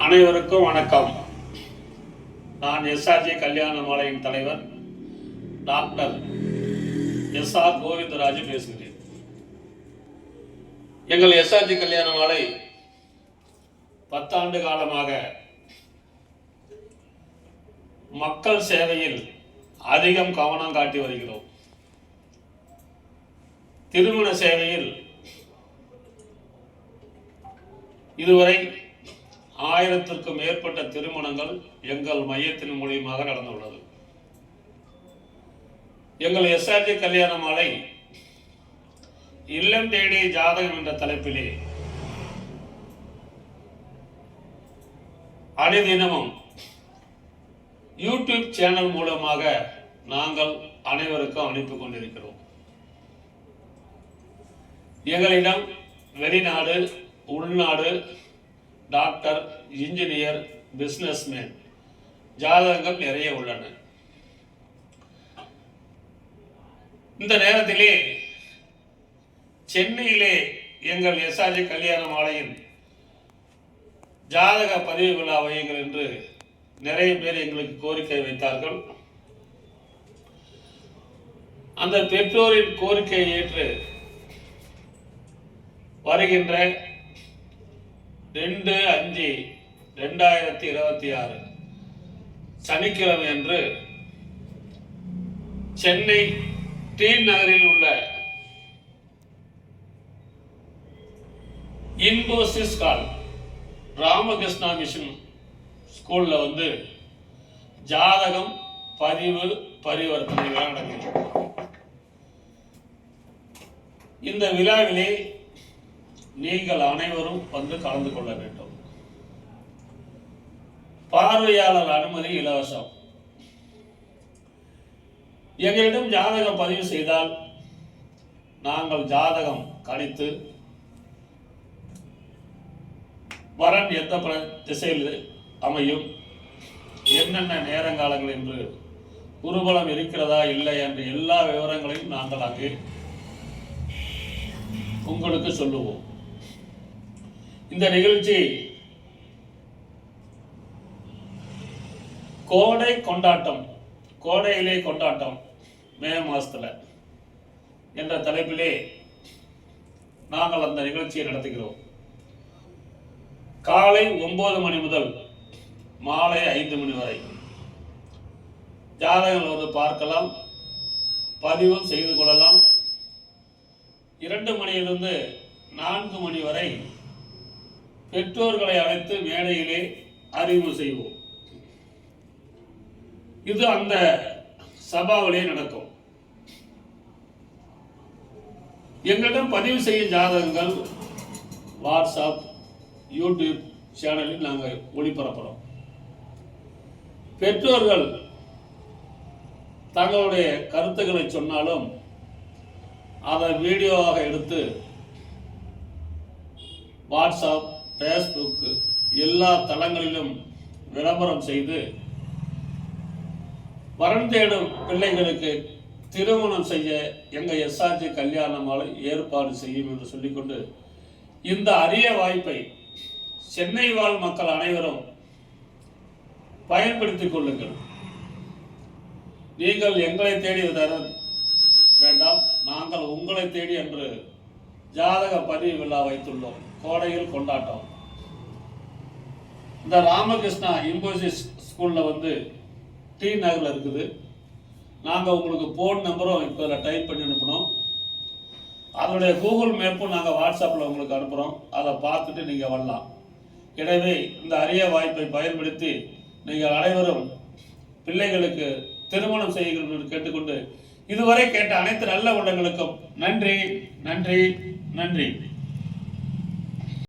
அனைவருக்கும் வணக்கம். நான் எஸ்ஆர்ஜி கல்யாண மாலையின் தலைவர் டாக்டர் எஸ்ஆர் கோவிந்தராஜ் பேசுகிறேன். எங்கள் எஸ்ஆர்ஜி கல்யாண மாலை 10 ஆண்டு காலமாக மக்கள் சேவையில் அதிகம் கவனம் காட்டி வருகிறோம். திருமண சேவையில் இதுவரை 1000க்கும் மேற்பட்ட திருமணங்கள் எங்கள் மையத்தின் மூலியமாக நடந்துள்ளது. எங்கள் எஸ்ஆர்ஜி கல்யாண மாலை இல்லம் தேடி ஜாதகம் என்ற தலைப்பிலே அனைதினமும் யூடியூப் சேனல் மூலமாக நாங்கள் அனைவருக்கும் அனுப்பி கொண்டிருக்கிறோம். எங்களிடம் வெளிநாடு, உள்நாடு, டாக்டர், இன்ஜினியர், பிசினஸ்மேன் ஜாதகங்கள் நிறைய உள்ளன. இந்த நேரத்திலே சென்னையிலே எங்கள் எஸ்ஆர்ஜி கல்யாண மாலையின் ஜாதக பதிவு விழா வையுங்கள் என்று நிறைய பேர் எங்களுக்கு கோரிக்கை வைத்தார்கள். அந்த பெற்றோரின் கோரிக்கையை ஏற்று வருகின்ற 2/5/2026 சனிக்கிழமை அன்று சென்னை டி நகரில் உள்ள இன்போசிஸ் கால் ராமகிருஷ்ணா மிஷன் ஸ்கூல்ல ஜாதகம் பதிவு பரிவர்த்தனை விழா நடக்கிறது. இந்த விழாவிலே நீங்கள் அனைவரும் கலந்து கொள்ள வேண்டும். பார்வையாளர் அனுமதி இலவசம். எங்களிடம் ஜாதகம் பதிவு செய்தால் நாங்கள் ஜாதகம் கணித்து வரன் எந்த திசையில் அமையும், என்னென்ன நேரங்காலங்கள் என்று குருபலம் இருக்கிறதா இல்லை என்ற எல்லா விவரங்களையும் நாங்கள் அங்கே உங்களுக்கு சொல்லுவோம். இந்த நிகழ்ச்சி கோடை கொண்டாட்டம், கோடையிலே கொண்டாட்டம் மே மாசத்துல என்ற தலைப்பிலே நாங்கள் அந்த நிகழ்ச்சியை நடத்துகிறோம். காலை 9 மணி முதல் மாலை 5 மணி வரை ஜாதகங்கள் பார்க்கலாம், பதிவு செய்து கொள்ளலாம். 2 மணியிலிருந்து 4 மணி வரை பெற்றோர்களை அழைத்து மேடையிலே அறிவு செய்வோம். இது அந்த சபாவிலே நடக்கும். எங்களிடம் பதிவு செய்யும் ஜாதகங்கள் வாட்ஸ்அப், யூடியூப் சேனலில் நாங்கள் ஒளிபரப்புறோம். பெற்றோர்கள் தங்களுடைய கருத்துக்களை சொன்னாலும் அதை வீடியோவாக எடுத்து வாட்ஸ்அப், ஃபேஸ்புக் எல்லா தளங்களிலும் விளம்பரம் செய்து வரன் தேடும் பிள்ளைகளுக்கு திருமணம் செய்ய எங்கள் எஸ்ஆர்ஜி கல்யாண மாலை ஏற்பாடு செய்யும் என்று சொல்லிக்கொண்டு இந்த அரிய வாய்ப்பை சென்னை வாழ் மக்கள் அனைவரும் பயன்படுத்திக் கொள்ளுங்கள். நீங்கள் எங்களை தேடி தர வேண்டாம், நாங்கள் உங்களை தேடி என்று ஜாதக பதிவு விழா வைத்துள்ளோம். கோடையில் கொண்டாட்டம். இந்த ராமகிருஷ்ணா இன்போசிஸ் ஸ்கூல்ல டி நகர்ல இருக்குது. நாங்கள் உங்களுக்கு போன் நம்பரும் இப்போ டைப் பண்ணி அனுப்பணும். அதனுடைய கூகுள் மேப்பும் நாங்கள் வாட்ஸ்அப்பில் உங்களுக்கு அனுப்புகிறோம். அதை பார்த்துட்டு நீங்கள் வரலாம். எனவே இந்த அரிய வாய்ப்பை பயன்படுத்தி நீங்கள் அனைவரும் பிள்ளைகளுக்கு திருமணம் செய்யுங்கள் என்று கேட்டுக்கொண்டு இதுவரை கேட்ட அனைத்து நல்ல உள்ளங்களுக்கும் நன்றி, நன்றி, நன்றி.